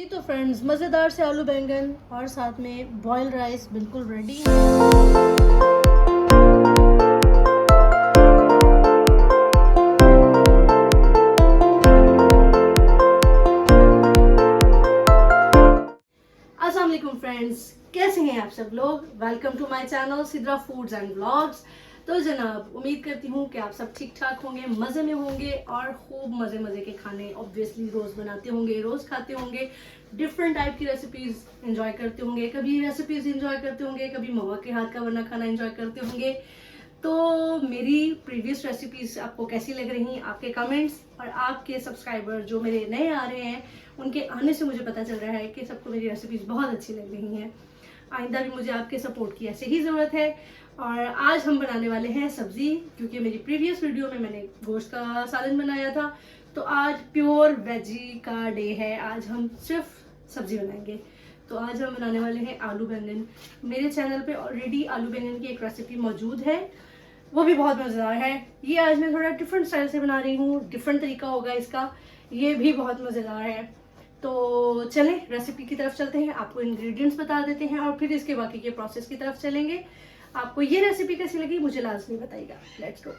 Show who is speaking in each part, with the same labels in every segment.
Speaker 1: जी तो फ्रेंड्स, मज़ेदार से आलू बैंगन और साथ में बॉइल्ड राइस बिल्कुल रेडी है। अस्सलाम वालेकुम फ्रेंड्स, कैसे हैं आप सब लोग। Welcome to my channel Sidra foods and vlogs. तो जनाब, उम्मीद करती हूँ कि आप सब ठीक ठाक होंगे, मज़े में होंगे और खूब मज़े के खाने ऑब्वियसली रोज़ बनाते होंगे, रोज़ खाते होंगे, डिफरेंट टाइप की रेसिपीज़ इंजॉय करते होंगे, कभी रेसिपीज़ इंजॉय करते होंगे, कभी मम्मा के हाथ का बना खाना इंजॉय करते होंगे। तो मेरी प्रीवियस रेसिपीज़ आपको कैसी लग रही, आपके कमेंट्स और आपके सब्सक्राइबर जो मेरे नए आ रहे हैं उनके आने से मुझे पता चल रहा है कि सबको मेरी रेसिपीज़ बहुत अच्छी लग रही हैं। आइंदा भी मुझे आपके सपोर्ट की ऐसे ही ज़रूरत है। और आज हम बनाने वाले हैं सब्ज़ी, क्योंकि मेरी प्रीवियस वीडियो में मैंने गोश्त का सालन बनाया था। तो आज प्योर वेजी का डे है, आज हम सिर्फ सब्ज़ी बनाएंगे। तो आज हम बनाने वाले हैं आलू बैंगन। मेरे चैनल पे ऑलरेडी आलू बैंगन की एक रेसिपी मौजूद है, वो भी बहुत मज़ेदार है। ये आज मैं थोड़ा डिफरेंट स्टाइल से बना रही हूँ, डिफरेंट तरीका होगा इसका, ये भी बहुत मज़ेदार है। तो चलें रेसिपी की तरफ चलते हैं, आपको इंग्रेडिएंट्स बता देते हैं और फिर इसके बाकी के प्रोसेस की तरफ चलेंगे। आपको ये रेसिपी कैसी लगी मुझे लाजमी बताइएगा। Let's go.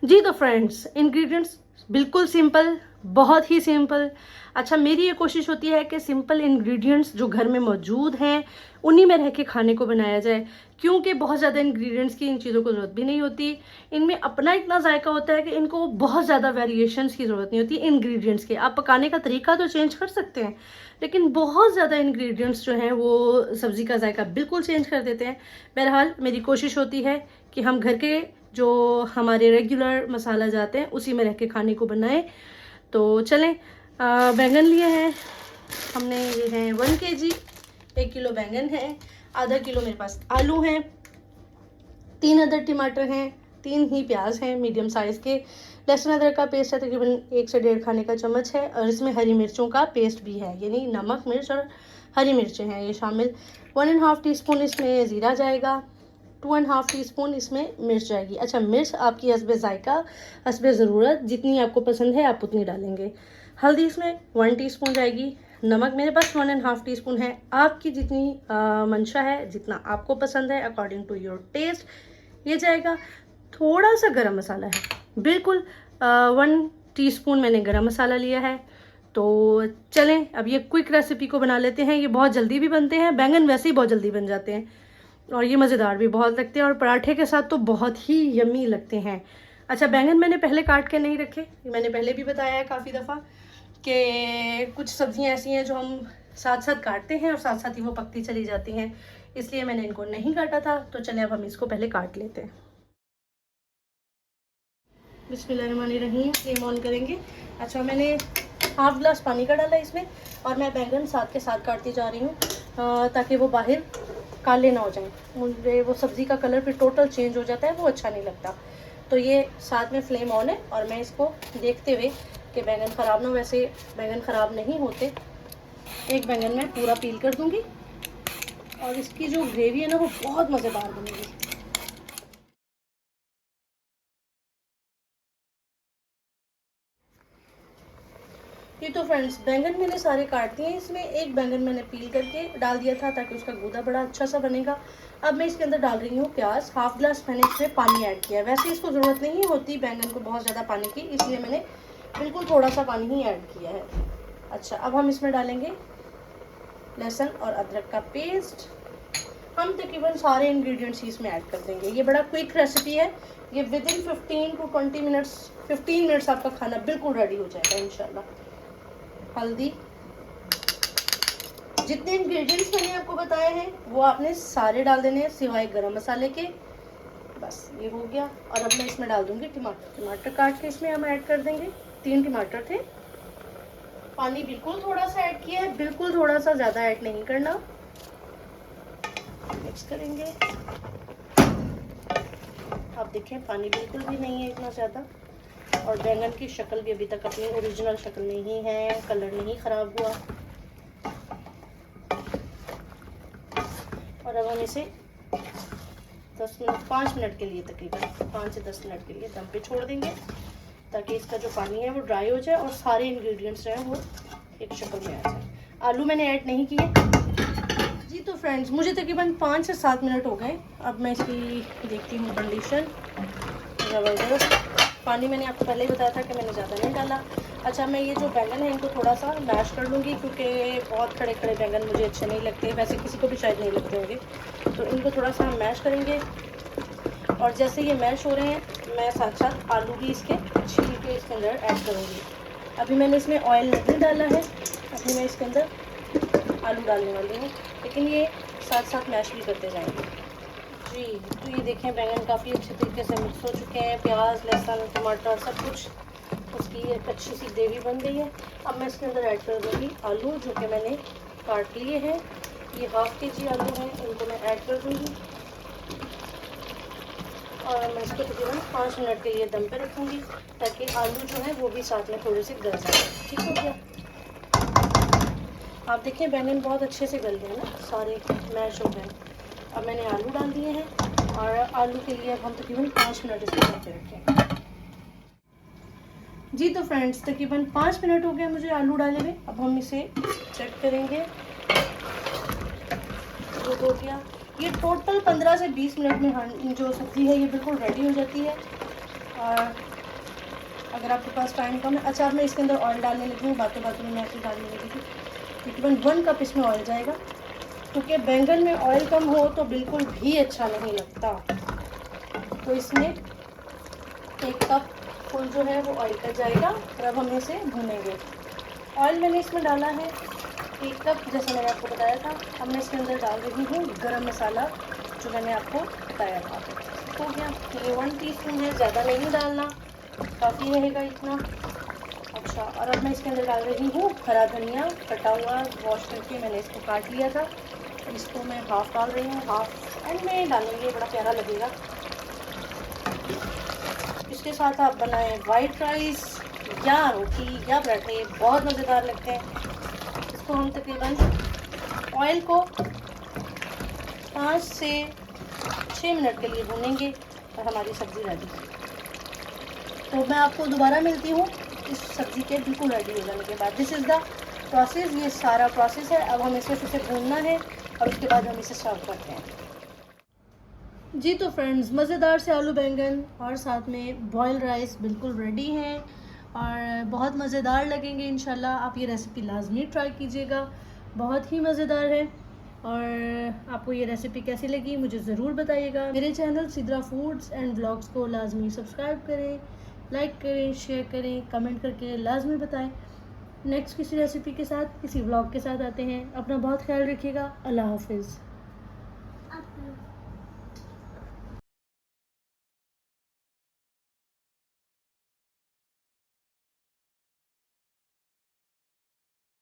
Speaker 1: जी तो फ्रेंड्स, इंग्रेडिएंट्स बिल्कुल सिंपल, बहुत ही सिंपल। अच्छा, मेरी ये कोशिश होती है कि सिंपल इंग्रेडिएंट्स जो घर में मौजूद हैं उन्हीं में रह के खाने को बनाया जाए, क्योंकि बहुत ज़्यादा इंग्रेडिएंट्स की इन चीज़ों को ज़रूरत भी नहीं होती। इनमें अपना इतना जायका होता है कि इनको बहुत ज़्यादा वेरिएशंस की ज़रूरत नहीं होती इंग्रेडिएंट्स के। आप पकाने का तरीका तो चेंज कर सकते हैं, लेकिन बहुत ज़्यादा इंग्रेडिएंट्स जो हैं वो सब्ज़ी का जायका बिल्कुल चेंज कर देते हैं। बहरहाल मेरी कोशिश होती है कि हम घर के जो हमारे रेगुलर मसाला जाते हैं उसी में रह के खाने को बनाएं। तो चलें, बैंगन लिए हैं हमने, ये हैं 1 kg, 1 किलो बैंगन है, आधा किलो मेरे पास आलू हैं, 3 अदर टमाटर हैं, 3 ही प्याज हैं मीडियम साइज़ के, लहसुन अदरक का पेस्ट है तकरीबन 1 से 1.5 खाने का चम्मच है, और इसमें हरी मिर्चों का पेस्ट भी है, यानी नमक मिर्च और हरी मिर्चें हैं ये शामिल। 1.5 टीस्पून इसमें ज़ीरा जाएगा, 2.5 टीस्पून इसमें मिर्च जाएगी। अच्छा, मिर्च आपकी हस्बे जायका, हस्बे ज़रूरत, जितनी आपको पसंद है आप उतनी डालेंगे। हल्दी इसमें 1 टीस्पून जाएगी। नमक मेरे पास 1.5 टीस्पून है, आपकी जितनी मंशा है, जितना आपको पसंद है अकॉर्डिंग टू योर टेस्ट ये जाएगा। थोड़ा सा गरम मसाला है, बिल्कुल 1 टीस्पून मैंने गरम मसाला लिया है। तो चलें अब ये क्विक रेसिपी को बना लेते हैं। ये बहुत जल्दी भी बनते हैं, बैंगन वैसे ही बहुत जल्दी बन जाते हैं और ये मज़ेदार भी बहुत लगते हैं और पराठे के साथ तो बहुत ही यम्मी लगते हैं। अच्छा, बैंगन मैंने पहले काट के नहीं रखे, मैंने पहले भी बताया है काफ़ी दफ़ा कि कुछ सब्जियां ऐसी हैं जो हम साथ साथ काटते हैं और साथ साथ ही वो पकती चली जाती हैं, इसलिए मैंने इनको नहीं काटा था। तो चलें अब हम इसको पहले काट लेते हैं। बिस्मिल्लाहिर्रहमानिर्रहीम, फ्लेम ऑन करेंगे। अच्छा, मैंने हाफ ग्लास पानी का डाला इसमें और मैं बैंगन साथ के साथ काटती जा रही हूँ ताकि वो बाहर काले ना हो जाएं। मुझे वो सब्ज़ी का कलर फिर टोटल चेंज हो जाता है, वो अच्छा नहीं लगता। तो ये साथ में फ्लेम ऑन है और मैं इसको देखते हुए कि बैंगन ख़राब ना हो, वैसे बैंगन ख़राब नहीं होते। एक बैंगन मैं पूरा पील कर दूँगी और इसकी जो ग्रेवी है ना वो बहुत मज़ेदार बनेगी। ये तो फ्रेंड्स, बैंगन मैंने सारे काट दिए। इसमें एक बैंगन मैंने पील करके डाल दिया था ताकि उसका गूदा बड़ा अच्छा सा बनेगा। अब मैं इसके अंदर डाल रही हूँ प्याज। हाफ ग्लास मैंने इसमें पानी ऐड किया है, वैसे इसको ज़रूरत नहीं होती बैंगन को बहुत ज़्यादा पानी की, इसलिए मैंने बिल्कुल थोड़ा सा पानी ही ऐड किया है। अच्छा, अब हम इसमें डालेंगे लहसुन और अदरक का पेस्ट। हम तकरीबन सारे इंग्रेडिएंट्स ही इसमें ऐड कर देंगे। ये बड़ा क्विक रेसिपी है, ये within 15 to 20 minutes, 15 minutes आपका खाना बिल्कुल रेडी हो जाएगा इंशाल्लाह। हल्दी, जितने इंग्रेडिएंट्स मैंने आपको बताए हैं वो आपने सारे डाल देने हैं सिवाय गरम मसाले के। बस ये हो गया। और अब मैं इसमें डाल दूंगी टमाटर काट के इसमें हम ऐड कर देंगे। 3 टमाटर थे। पानी बिल्कुल थोड़ा सा ऐड किया है, बिल्कुल थोड़ा सा, ज़्यादा ऐड नहीं करना। मिक्स करेंगे। आप देखें पानी बिल्कुल भी नहीं है इतना ज़्यादा, और बैंगन की शक्ल भी अभी तक अपनी ओरिजिनल शक्ल नहीं है, कलर नहीं ख़राब हुआ। और अब हम इसे 5 मिनट के लिए, तकरीबन 5 से 10 मिनट के लिए दम पे छोड़ देंगे ताकि इसका जो पानी है वो ड्राई हो जाए और सारे इंग्रेडिएंट्स जो हैं वो एक शक्ल में आ जाए। आलू मैंने ऐड नहीं किए। जी तो फ्रेंड्स, मुझे तकरीबन 5 से 7 मिनट हो गए। अब मैं इसकी देखती हूँ कंडीशन। ज़बरदस्त। पानी मैंने आपको पहले ही बताया था कि मैंने ज़्यादा नहीं डाला। अच्छा, मैं ये जो बैंगन है इनको थोड़ा सा मैश कर लूँगी, क्योंकि बहुत खड़े खड़े बैंगन मुझे अच्छे नहीं लगते, वैसे किसी को भी शायद नहीं लगते होंगे। तो इनको थोड़ा सा हम मैश करेंगे, और जैसे ये मैश हो रहे हैं मैं साथ साथ आलू भी इसके छील के इसके अंदर ऐड करूँगी। अभी मैंने इसमें ऑयल नहीं डाला है, अभी मैं इसके अंदर आलू डालने वाली हूँ, लेकिन ये साथ साथ मैश भी करते जाएंगे। जी तो ये देखें, बैंगन काफ़ी अच्छे तरीके से मिक्स हो चुके हैं, प्याज लहसुन टमाटर सब कुछ, उसकी एक अच्छी सी ग्रेवी बन गई है। अब मैं इसके अंदर ऐड कर दूँगी आलू, जो कि मैंने काट लिए हैं। ये हाफ kg आलू हैं, इनको मैं ऐड कर दूँगी, और मैं इसको तकरीबन 5 मिनट के लिए दम पे रखूँगी, ताकि आलू जो है वो भी साथ में थोड़े से गल जाए। ठीक हो गया। आप देखें बैंगन बहुत अच्छे से गल गए ना, सारे मैश हो गए। अब मैंने आलू डाल दिए हैं, और आलू के लिए अब हम तकरीबन 5 मिनट इसको दम पे रखें। जी तो फ्रेंड्स, तकरीबन 5 मिनट हो गए मुझे आलू डाले हुए। अब हम इसे चेक करेंगे। जो हो गया, ये टोटल 15 से 20 मिनट में जो सब्ज़ी है ये बिल्कुल रेडी हो जाती है। और अगर आपके पास टाइम कम है, अच्छा, अब मैं इसके अंदर ऑयल डालने लगी हूँ। बातों बातों में मैं ऐसे डालने लगी थी। तकरीबन 1 कप इसमें ऑयल जाएगा, क्योंकि बैंगन में ऑयल कम हो तो बिल्कुल भी अच्छा नहीं लगता। तो इसमें 1 कप फुल जो है वो ऑयल का जाएगा, और अब हम इसे भूनेंगे। ऑयल मैंने इसमें डाला है 1 कप, जैसे मैंने आपको बताया था। अब मैं इसके अंदर डाल रही हूँ गरम मसाला, जो मैंने आपको बताया था। हो गया, ये 1 टीस्पून है, ज़्यादा नहीं डालना, काफ़ी रहेगा इतना। अच्छा, और अब मैं इसके अंदर डाल रही हूँ हरा धनिया कटा हुआ, वॉश करके मैंने इसको काट लिया था। इसको मैं हाफ़ डाल रही हूँ, हाफ़ एंड में डालेंगे, बड़ा प्यारा लगेगा। इसके साथ आप बनाएं वाइट राइस या रोटी या पराठे, बहुत मज़ेदार लगते हैं। इसको हम तकरीबन ऑयल को 5 से 6 मिनट के लिए भूनेंगे, और हमारी सब्ज़ी रेडी है। तो मैं आपको दोबारा मिलती हूँ इस सब्ज़ी के बिल्कुल रेडी हो जाने के बाद। दिस इज़ द प्रोसेस, ये सारा प्रोसेस है। अब हमें सिर्फ इसे भूनना है, और उसके बाद हम इसे सर्व करते हैं। जी तो फ्रेंड्स, मज़ेदार से आलू बैंगन और साथ में बॉयल राइस बिल्कुल रेडी हैं, और बहुत मज़ेदार लगेंगे इंशाल्लाह। आप ये रेसिपी लाजमी ट्राई कीजिएगा, बहुत ही मज़ेदार है। और आपको ये रेसिपी कैसी लगी मुझे ज़रूर बताइएगा। मेरे channel Sidra foods and vlogs को लाजमी सब्सक्राइब करें, लाइक करें, शेयर करें, कमेंट करके लाजमी बताएं। नेक्स्ट किसी रेसिपी के साथ, किसी व्लॉग के साथ आते हैं। अपना बहुत ख्याल रखिएगा। अल्लाह हाफिज़।